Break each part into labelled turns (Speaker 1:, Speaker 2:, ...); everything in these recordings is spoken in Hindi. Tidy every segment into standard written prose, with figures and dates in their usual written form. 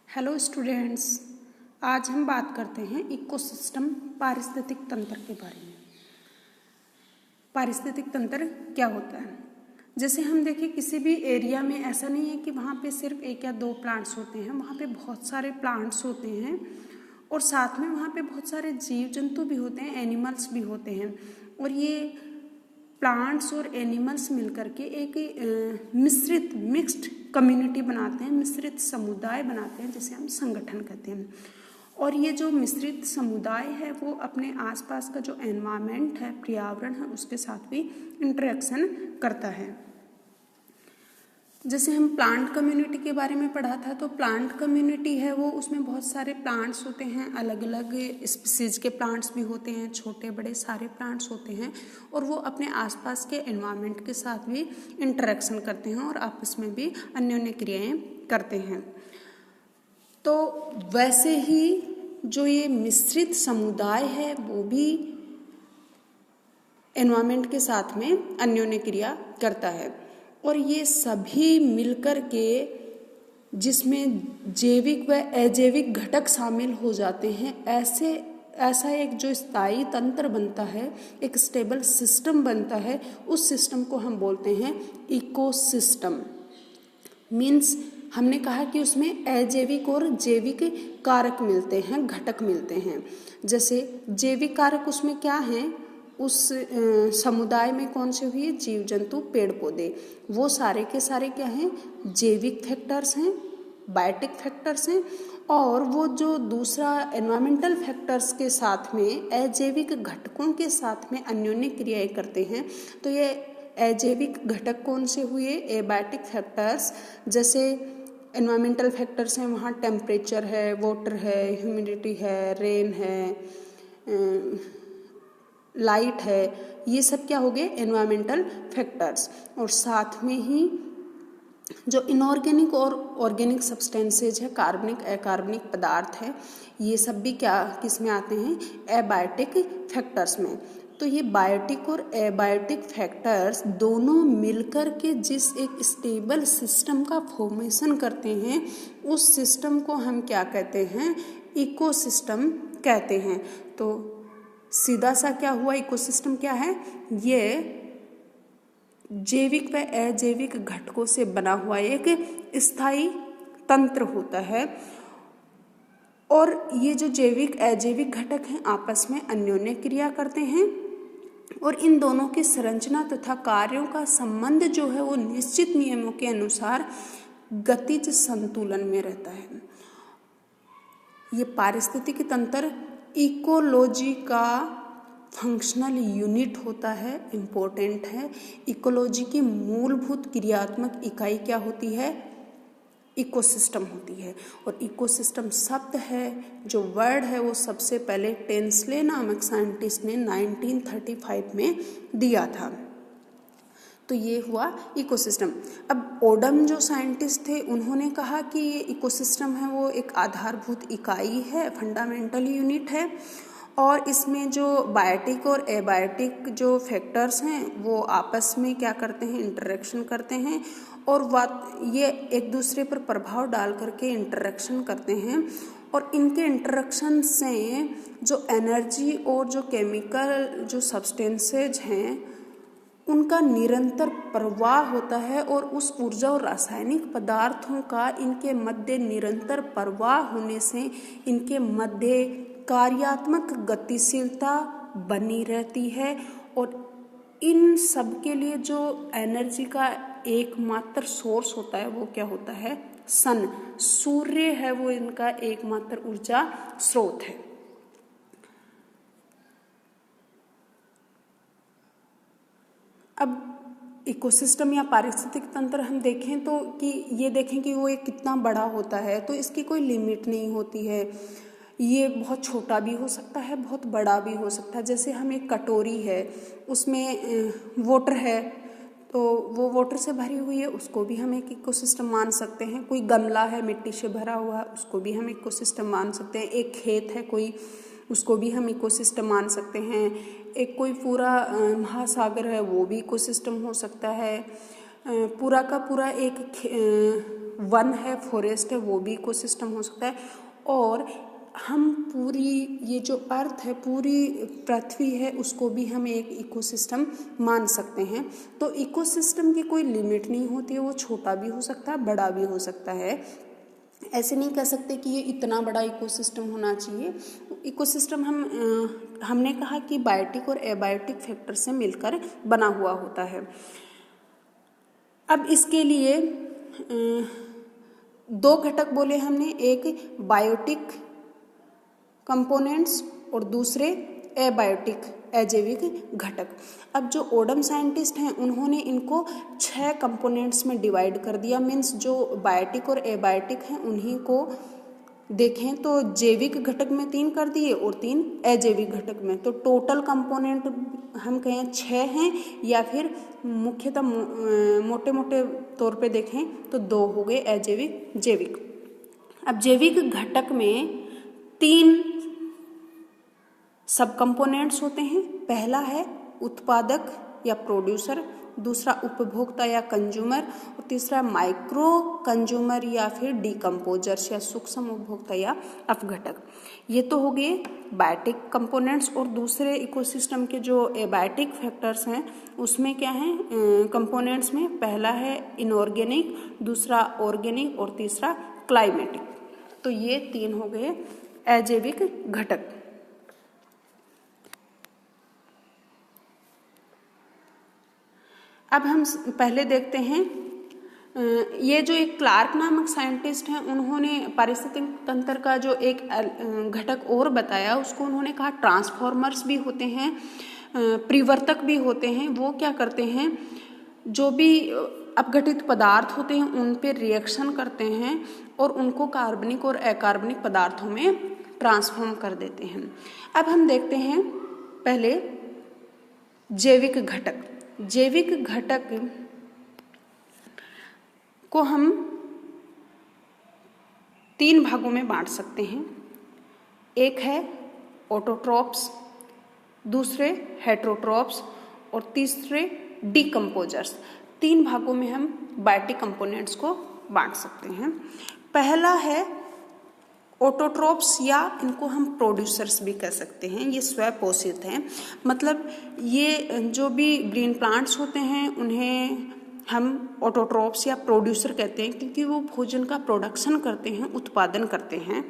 Speaker 1: हेलो स्टूडेंट्स, आज हम बात करते हैं इकोसिस्टम पारिस्थितिक तंत्र के बारे में। पारिस्थितिक तंत्र क्या होता है? जैसे हम देखें, किसी भी एरिया में ऐसा नहीं है कि वहाँ पे सिर्फ एक या दो प्लांट्स होते हैं, वहाँ पे बहुत सारे प्लांट्स होते हैं और साथ में वहाँ पे बहुत सारे जीव जंतु भी होते हैं, एनिमल्स भी होते हैं। और ये प्लांट्स और एनिमल्स मिलकर के एक मिश्रित मिक्स्ड कम्युनिटी बनाते हैं, मिश्रित समुदाय बनाते हैं, जिसे हम संगठन कहते हैं। और ये जो मिश्रित समुदाय है वो अपने आसपास का जो एनवायरनमेंट है, पर्यावरण है, उसके साथ भी इंटरेक्शन करता है। जैसे हम प्लांट कम्युनिटी के बारे में पढ़ा था, तो प्लांट कम्युनिटी है वो, उसमें बहुत सारे प्लांट्स होते हैं, अलग अलग स्पीसीज के प्लांट्स भी होते हैं, छोटे बड़े सारे प्लांट्स होते हैं, और वो अपने आसपास के एनवायरनमेंट के साथ भी इंटरेक्शन करते हैं और आपस में भी अन्योन्य क्रियाएं करते हैं। तो वैसे ही जो ये मिश्रित समुदाय है वो भी एनवायरनमेंट के साथ में अन्योन्य क्रिया करता है। और ये सभी मिलकर के, जिसमें जैविक व अजैविक घटक शामिल हो जाते हैं, ऐसा एक जो स्थायी तंत्र बनता है, एक स्टेबल सिस्टम बनता है, उस सिस्टम को हम बोलते हैं इकोसिस्टम। मीन्स हमने कहा कि उसमें अजैविक और जैविक कारक मिलते हैं, घटक मिलते हैं। जैसे जैविक कारक उसमें क्या हैं, उस समुदाय में कौन से हुए, जीव जंतु पेड़ पौधे, वो सारे के सारे क्या हैं, जैविक फैक्टर्स हैं, बायोटिक फैक्टर्स हैं। और वो जो दूसरा एनवायरमेंटल फैक्टर्स के साथ में, अजैविक घटकों के साथ में अन्योन्य क्रियाएं करते हैं। तो ये अजैविक घटक कौन से हुए, एबायोटिक फैक्टर्स। जैसे एनवायरमेंटल फैक्टर्स हैं, वहाँ टेम्परेचर है, वाटर है, ह्यूमिडिटी है, रेन है, लाइट है, ये सब क्या हो गए, एनवायरमेंटल फैक्टर्स। और साथ में ही जो इनऑर्गेनिक और ऑर्गेनिक सब्सटेंसेज है, कार्बनिक अकार्बनिक पदार्थ है, ये सब भी क्या किस में आते हैं, एबायोटिक फैक्टर्स में। तो ये बायोटिक और एबायोटिक फैक्टर्स दोनों मिलकर के जिस एक स्टेबल सिस्टम का फॉर्मेशन करते हैं, उस सिस्टम को हम क्या कहते हैं, इकोसिस्टम कहते हैं। तो सीधा सा क्या हुआ, इकोसिस्टम क्या है, ये जैविक व अजैविक घटकों से बना हुआ एक स्थायी तंत्र होता है। और ये जो जैविक अजैविक घटक हैं आपस में अन्योन्य क्रिया करते हैं, और इन दोनों की संरचना तथा कार्यों का संबंध जो है वो निश्चित नियमों के अनुसार गतिज संतुलन में रहता है। ये पारिस्थितिकी तंत्र इकोलॉजी का फंक्शनल यूनिट होता है, इम्पोर्टेंट है। इकोलॉजी की मूलभूत क्रियात्मक इकाई क्या होती है, इकोसिस्टम होती है। और इकोसिस्टम शब्द है, जो वर्ड है, वो सबसे पहले टेंसले नामक साइंटिस्ट ने 1935 में दिया था। तो ये हुआ इकोसिस्टम। अब ओडम जो साइंटिस्ट थे, उन्होंने कहा कि ये इकोसिस्टम है वो एक आधारभूत इकाई है, फंडामेंटल यूनिट है, और इसमें जो बायोटिक और एबायोटिक जो फैक्टर्स हैं वो आपस में क्या करते हैं, इंटरेक्शन करते हैं, और ये एक दूसरे पर प्रभाव डाल करके इंटरेक्शन करते हैं। और इनके इंटरेक्शन से जो एनर्जी और जो केमिकल जो सब्सटेंसेज हैं उनका निरंतर प्रवाह होता है, और उस ऊर्जा और रासायनिक पदार्थों का इनके मध्य निरंतर प्रवाह होने से इनके मध्य कार्यात्मक गतिशीलता बनी रहती है। और इन सब के लिए जो एनर्जी का एकमात्र सोर्स होता है वो क्या होता है, सन, सूर्य है वो इनका एकमात्र ऊर्जा स्रोत है। अब इकोसिस्टम या पारिस्थितिक तंत्र हम देखें तो ये देखें कि वो एक कितना बड़ा होता है, तो इसकी कोई लिमिट नहीं होती है। ये बहुत छोटा भी हो सकता है, बहुत बड़ा भी हो सकता है। जैसे हम एक कटोरी है, उसमें वाटर है, तो वो वाटर से भरी हुई है, उसको भी हम एक इकोसिस्टम मान सकते हैं। कोई गमला है मिट्टी से भरा हुआ है, उसको भी हम इकोसिस्टम मान सकते हैं। एक खेत है कोई, उसको भी हम इकोसिस्टम मान सकते हैं। एक कोई पूरा महासागर है, वो भी इकोसिस्टम हो सकता है। पूरा का पूरा एक वन है, फॉरेस्ट है, वो भी इकोसिस्टम हो सकता है। और हम पूरी ये जो अर्थ है, पूरी पृथ्वी है, उसको भी हम एक इकोसिस्टम मान सकते हैं। तो इकोसिस्टम की कोई लिमिट नहीं होती है, वो छोटा भी हो सकता है, बड़ा भी हो सकता है। ऐसे नहीं कह सकते कि ये इतना बड़ा इकोसिस्टम होना चाहिए। इकोसिस्टम हमने कहा कि बायोटिक और एबायोटिक फैक्टर से मिलकर बना हुआ होता है। अब इसके लिए दो घटक बोले हमने, एक बायोटिक कंपोनेंट्स और दूसरे एबायोटिक अजैविक घटक। अब जो ओडम साइंटिस्ट हैं उन्होंने इनको 6 कंपोनेंट्स में डिवाइड कर दिया। मीन्स जो बायोटिक और एबायोटिक हैं उन्हीं को देखें तो जैविक घटक में 3 कर दिए और 3 अजैविक घटक में। तो टोटल कंपोनेंट हम कहें 6 हैं, या फिर मुख्यतः मोटे मोटे तौर पे देखें तो 2 हो गए, अजैविक जैविक। अब जैविक घटक में 3 सब कंपोनेंट्स होते हैं। पहला है उत्पादक या प्रोड्यूसर, दूसरा उपभोक्ता या कंज्यूमर, और तीसरा माइक्रो कंज्यूमर या फिर डिकम्पोजर्स या सूक्ष्म उपभोक्ता या अपघटक। ये तो हो गए बायोटिक कंपोनेंट्स। और दूसरे इकोसिस्टम के जो एबायोटिक फैक्टर्स हैं उसमें क्या है कंपोनेंट्स में, पहला है इनऑर्गेनिक, दूसरा ऑर्गेनिक और तीसरा क्लाइमेटिक। तो ये 3 हो गए अजैविक घटक। अब हम पहले देखते हैं, ये जो एक क्लार्क नामक साइंटिस्ट हैं उन्होंने पारिस्थितिक तंत्र का जो एक घटक और बताया, उसको उन्होंने कहा ट्रांसफॉर्मर्स भी होते हैं, परिवर्तक भी होते हैं। वो क्या करते हैं, जो भी अपघटित पदार्थ होते हैं उन पे रिएक्शन करते हैं और उनको कार्बनिक और अकार्बनिक पदार्थों में ट्रांसफॉर्म कर देते हैं। अब हम देखते हैं पहले जैविक घटक। जैविक घटक को हम 3 भागों में बांट सकते हैं। एक है ऑटोट्रॉप्स, दूसरे हेटेरोट्रॉप्स और तीसरे डिकम्पोजर्स। 3 भागों में हम बायोटिक कंपोनेंट्स को बांट सकते हैं। पहला है ऑटोट्रॉप्स, या इनको हम प्रोड्यूसर्स भी कह सकते हैं। ये स्वपोषित हैं, मतलब ये जो भी ग्रीन प्लांट्स होते हैं उन्हें हम ऑटोट्रॉप्स या प्रोड्यूसर कहते हैं, क्योंकि वो भोजन का प्रोडक्शन करते हैं, उत्पादन करते हैं।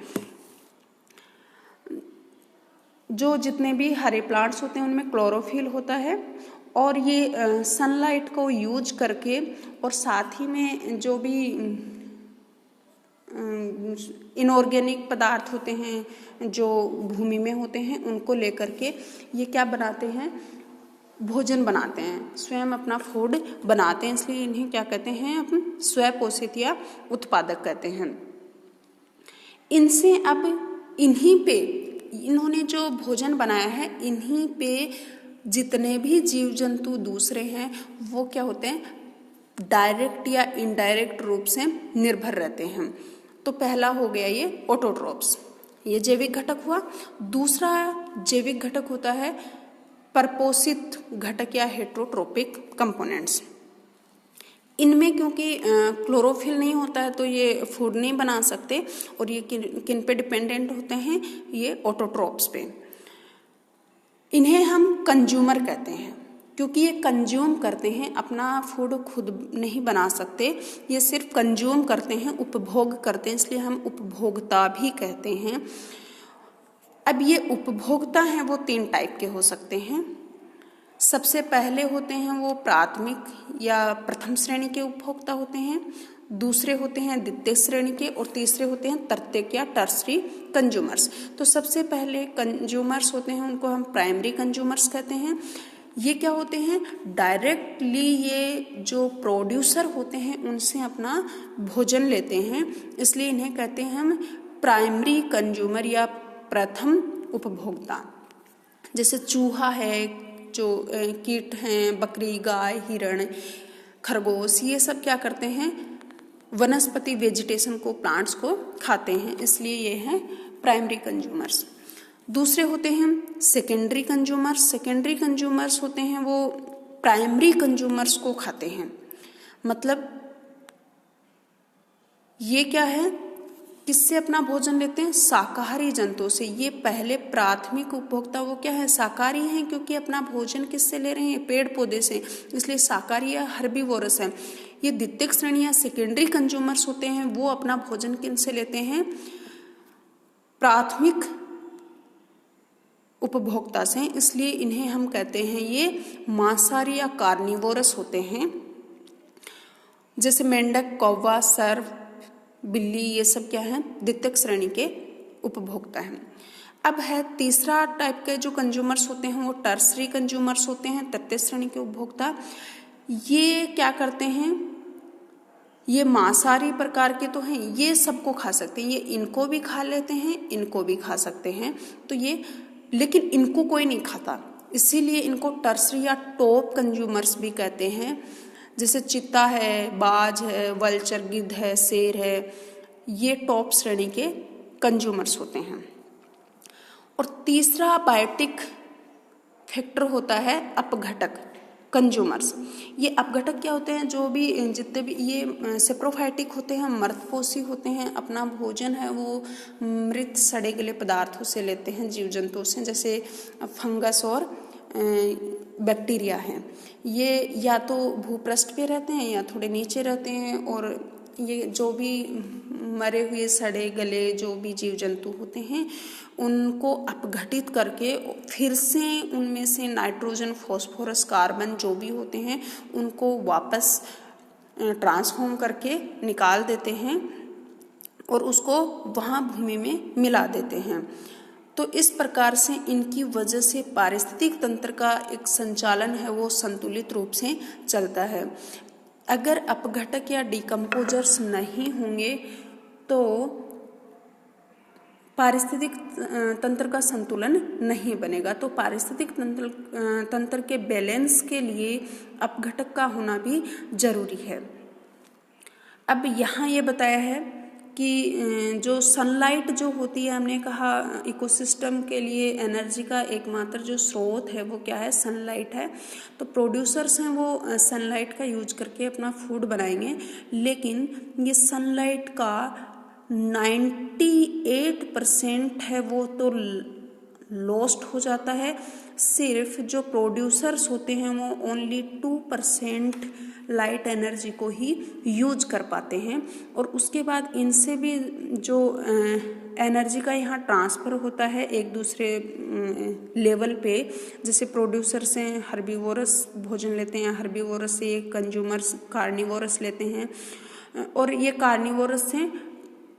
Speaker 1: जो जितने भी हरे प्लांट्स होते हैं उनमें क्लोरोफिल होता है, और ये सनलाइट को यूज करके और साथ ही में जो भी इनऑर्गेनिक पदार्थ होते हैं जो भूमि में होते हैं उनको लेकर के ये क्या बनाते हैं, भोजन बनाते हैं, स्वयं अपना फूड बनाते हैं। इसलिए इन्हें क्या कहते हैं, अपन स्वपोषित या उत्पादक कहते हैं। इनसे अब इन्हीं पे इन्होंने जो भोजन बनाया है, इन्हीं पे जितने भी जीव जंतु दूसरे हैं वो क्या होते हैं, डायरेक्ट या इनडायरेक्ट रूप से निर्भर रहते हैं। तो पहला हो गया ये ऑटोट्रॉप्स, ये जैविक घटक हुआ। दूसरा जैविक घटक होता है परपोषित घटक या हेटेरोट्रोपिक कंपोनेंट्स। इनमें क्योंकि क्लोरोफिल नहीं होता है तो ये फूड नहीं बना सकते, और ये किन पे डिपेंडेंट होते हैं, ये ऑटोट्रॉप्स पे। इन्हें हम कंज्यूमर कहते हैं क्योंकि ये कंज्यूम करते हैं, अपना फूड खुद नहीं बना सकते, ये सिर्फ कंज्यूम करते हैं, उपभोग करते हैं, इसलिए हम उपभोक्ता भी कहते हैं। अब ये उपभोक्ता हैं वो 3 टाइप के हो सकते हैं। सबसे पहले होते हैं वो प्राथमिक या प्रथम श्रेणी के उपभोक्ता होते हैं, दूसरे होते हैं द्वितीय श्रेणी के, और तीसरे होते हैं तृतीयक या टर्सरी कंज्यूमर्स। तो सबसे पहले कंज्यूमर्स होते हैं उनको हम प्राइमरी कंज्यूमर्स कहते हैं। ये क्या होते हैं, डायरेक्टली ये जो प्रोड्यूसर होते हैं उनसे अपना भोजन लेते हैं, इसलिए इन्हें कहते हैं हम प्राइमरी कंज्यूमर या प्रथम उपभोक्ता। जैसे चूहा है, जो कीट हैं, बकरी, गाय, हिरण, खरगोश, ये सब क्या करते हैं, वनस्पति वेजिटेशन को, प्लांट्स को खाते हैं, इसलिए ये हैं प्राइमरी कंज्यूमर्स। दूसरे होते हैं सेकेंडरी कंज्यूमर्स। सेकेंडरी कंज्यूमर्स होते हैं वो प्राइमरी कंज्यूमर्स को खाते हैं, मतलब ये क्या है, किससे अपना भोजन लेते हैं, शाकाहारी जंतुओं से। ये पहले प्राथमिक उपभोक्ता वो क्या है, शाकाहारी हैं, क्योंकि अपना भोजन किससे ले रहे हैं, पेड़ पौधे से, इसलिए शाकाहारी या हर्बीवोरस है। ये द्वितीयक श्रेणी या सेकेंडरी कंज्यूमर्स होते हैं, वो अपना भोजन किनसे लेते हैं, प्राथमिक उपभोक्ता से, इसलिए इन्हें हम कहते हैं ये मांसाहारी या कार्निवोरस होते हैं। जैसे मेंढक, कौवा, सर्प, बिल्ली, ये सब क्या है, द्वितीयक श्रेणी के उपभोक्ता हैं। अब है तीसरा टाइप के जो कंज्यूमर्स होते हैं वो टर्सरी कंज्यूमर्स होते हैं, तृतीय श्रेणी के उपभोक्ता। ये क्या करते हैं, ये मांसाहारी प्रकार के तो हैं, ये सबको खा सकते हैं, ये इनको भी खा लेते हैं, इनको भी खा सकते हैं, तो ये, लेकिन इनको कोई नहीं खाता, इसीलिए इनको टर्सरी या टॉप कंज्यूमर्स भी कहते हैं। जैसे चीता है, बाज है, वल्चर, गिद्ध है, शेर है, ये टॉप श्रेणी के कंज्यूमर्स होते हैं। और तीसरा बायोटिक फैक्टर होता है अपघटक कंज्यूमर्स। ये अपघटक क्या होते हैं, जो भी जितने भी ये सेप्रोफाइटिक होते हैं, मृतपोषी होते हैं, अपना भोजन है वो मृत सड़े गले पदार्थों से लेते हैं, जीव जंतुओं से, जैसे फंगस और बैक्टीरिया हैं। ये या तो भूपृष्ठ पे रहते हैं या थोड़े नीचे रहते हैं, और ये जो भी मरे हुए सड़े गले जो भी जीव जंतु होते हैं उनको अपघटित करके फिर से उनमें से नाइट्रोजन, फॉस्फोरस, कार्बन जो भी होते हैं उनको वापस ट्रांसफॉर्म करके निकाल देते हैं और उसको वहाँ भूमि में मिला देते हैं। तो इस प्रकार से इनकी वजह से पारिस्थितिक तंत्र का एक संचालन है वो संतुलित रूप से चलता है। अगर अपघटक या डिकम्पोजर्स नहीं होंगे तो पारिस्थितिक तंत्र का संतुलन नहीं बनेगा। तो पारिस्थितिक तंत्र के बैलेंस के लिए अपघटक का होना भी जरूरी है। अब यहाँ ये बताया है कि जो सनलाइट जो होती है, हमने कहा इकोसिस्टम के लिए एनर्जी का एकमात्र जो स्रोत है वो क्या है, सनलाइट है। तो प्रोड्यूसर्स हैं वो सनलाइट का यूज करके अपना फूड बनाएंगे, लेकिन ये सनलाइट का 98% है वो तो लॉस्ट हो जाता है। सिर्फ जो प्रोड्यूसर्स होते हैं वो ओनली 2% लाइट एनर्जी को ही यूज कर पाते हैं, और उसके बाद इनसे भी जो एनर्जी का यहाँ ट्रांसफ़र होता है एक दूसरे लेवल पे, जैसे प्रोड्यूसर से हर्बीवोरस भोजन लेते हैं, हर्बीवोरस से कंज्यूमर्स कार्निवोरस लेते हैं, और ये कार्निवोरस से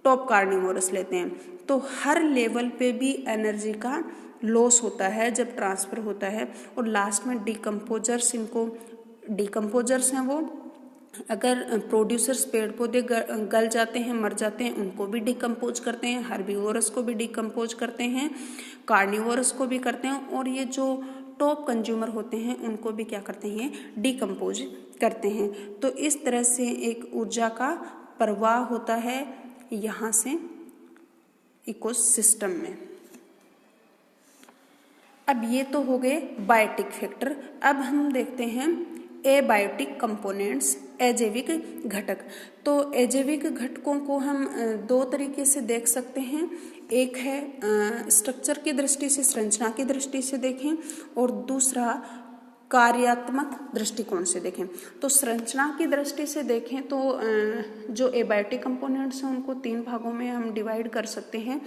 Speaker 1: टॉप कार्निवोरस लेते हैं। तो हर लेवल पे भी एनर्जी का लॉस होता है जब ट्रांसफ़र होता है। और लास्ट में डिकम्पोजर्स, इनको डिकम्पोजर्स हैं वो, अगर प्रोड्यूसर्स पेड़ पौधे गल जाते हैं, मर जाते हैं, उनको भी डिकम्पोज करते हैं, हर्बीवोरस को भी डिकम्पोज करते हैं, कार्निवोरस को भी करते हैं, और ये जो टॉप कंज्यूमर होते हैं उनको भी क्या करते हैं, डिकम्पोज करते हैं। तो इस तरह से एक ऊर्जा का प्रवाह होता है यहाँ से इकोसिस्टम में। अब ये तो हो गए बायोटिक फैक्टर। अब हम देखते हैं एबायोटिक कंपोनेंट्स, अजैविक घटक। तो अजैविक घटकों को हम दो तरीके से देख सकते हैं। एक है स्ट्रक्चर की दृष्टि से, संरचना की दृष्टि से देखें, और दूसरा कार्यात्मक दृष्टिकोण से देखें। तो संरचना की दृष्टि से देखें तो जो एबायोटिक कंपोनेंट्स हैं उनको 3 भागों में हम डिवाइड कर सकते हैं।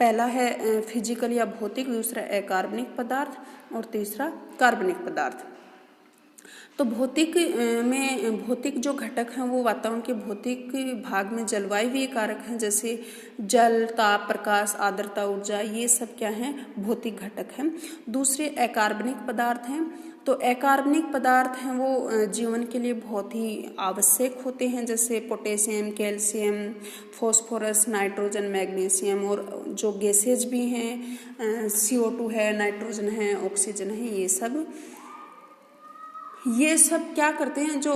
Speaker 1: पहला है फिजिकल या भौतिक, दूसरा अकार्बनिक पदार्थ, और तीसरा कार्बनिक पदार्थ। तो भौतिक जो घटक हैं वो वातावरण के भौतिक भाग में जलवायु कारक हैं, जैसे जल, ताप, प्रकाश, आर्द्रता, ऊर्जा, ये सब क्या हैं, भौतिक घटक हैं। दूसरे अकार्बनिक पदार्थ हैं। तो अकार्बनिक पदार्थ हैं वो जीवन के लिए बहुत ही आवश्यक होते हैं, जैसे potassium, calcium, phosphorus, nitrogen, magnesium, और जो गैसेज भी हैं CO2 है, नाइट्रोजन है, ऑक्सीजन है, ये सब क्या करते हैं, जो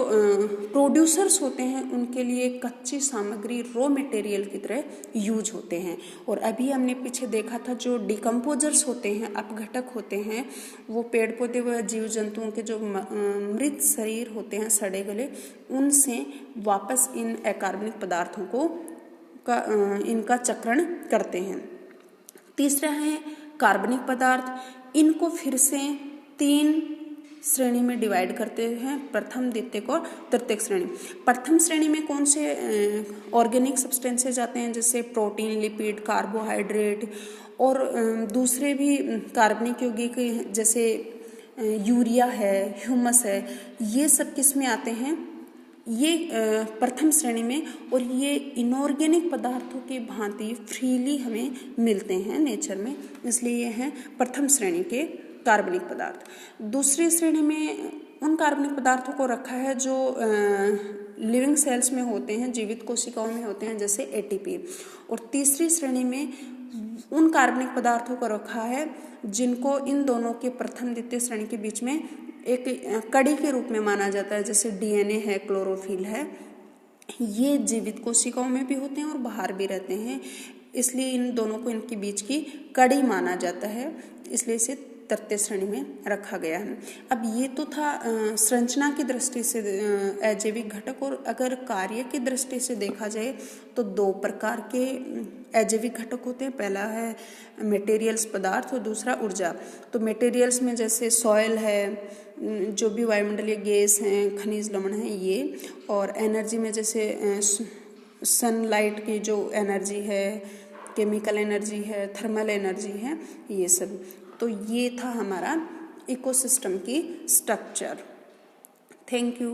Speaker 1: प्रोड्यूसर्स होते हैं उनके लिए कच्ची सामग्री रॉ मटेरियल की तरह यूज होते हैं। और अभी हमने पीछे देखा था जो डिकम्पोजर्स होते हैं, अपघटक होते हैं, वो पेड़ पौधे व जीव जंतुओं के जो मृत शरीर होते हैं, सड़े गले, उनसे वापस इन अकार्बनिक पदार्थों को इनका चक्रण करते हैं। तीसरा है कार्बनिक पदार्थ। इनको फिर से 3 श्रेणी में डिवाइड करते हैं, प्रथम, द्वितीयक और तृतीयक श्रेणी। प्रथम श्रेणी में कौन से ऑर्गेनिक सब्सटेंसेज आते हैं, जैसे प्रोटीन, लिपिड, कार्बोहाइड्रेट, और दूसरे भी कार्बनिक यौगिक जैसे यूरिया है, ह्यूमस है, ये सब किस में आते हैं, ये प्रथम श्रेणी में। और ये इनऑर्गेनिक पदार्थों की भांति फ्रीली हमें मिलते हैं नेचर में, इसलिए ये हैं प्रथम श्रेणी के कार्बनिक पदार्थ। दूसरी श्रेणी में उन कार्बनिक पदार्थों को रखा है जो लिविंग सेल्स में होते हैं, जीवित कोशिकाओं में होते हैं, जैसे एटीपी। और तीसरी श्रेणी में उन कार्बनिक पदार्थों को रखा है जिनको इन दोनों के प्रथम द्वितीय श्रेणी के बीच में एक कड़ी के रूप में माना जाता है, जैसे डीएनए है, क्लोरोफिल है। ये जीवित कोशिकाओं में भी होते हैं और बाहर भी रहते हैं, इसलिए इन दोनों को इनके बीच की कड़ी माना जाता है, इसलिए इसे तृतीय श्रेणी में रखा गया है। अब ये तो था संरचना की दृष्टि से अजैविक घटक, और अगर कार्य की दृष्टि से देखा जाए तो 2 प्रकार के अजैविक घटक होते हैं। पहला है मटेरियल्स पदार्थ और दूसरा ऊर्जा। तो मटेरियल्स में जैसे सॉइल है, जो भी वायुमंडलीय गैस हैं, खनिज लवण हैं ये, और एनर्जी में जैसे सनलाइट की जो एनर्जी है, केमिकल एनर्जी है, थर्मल एनर्जी है, ये सब। तो ये था हमारा इकोसिस्टम की स्ट्रक्चर। Thank you.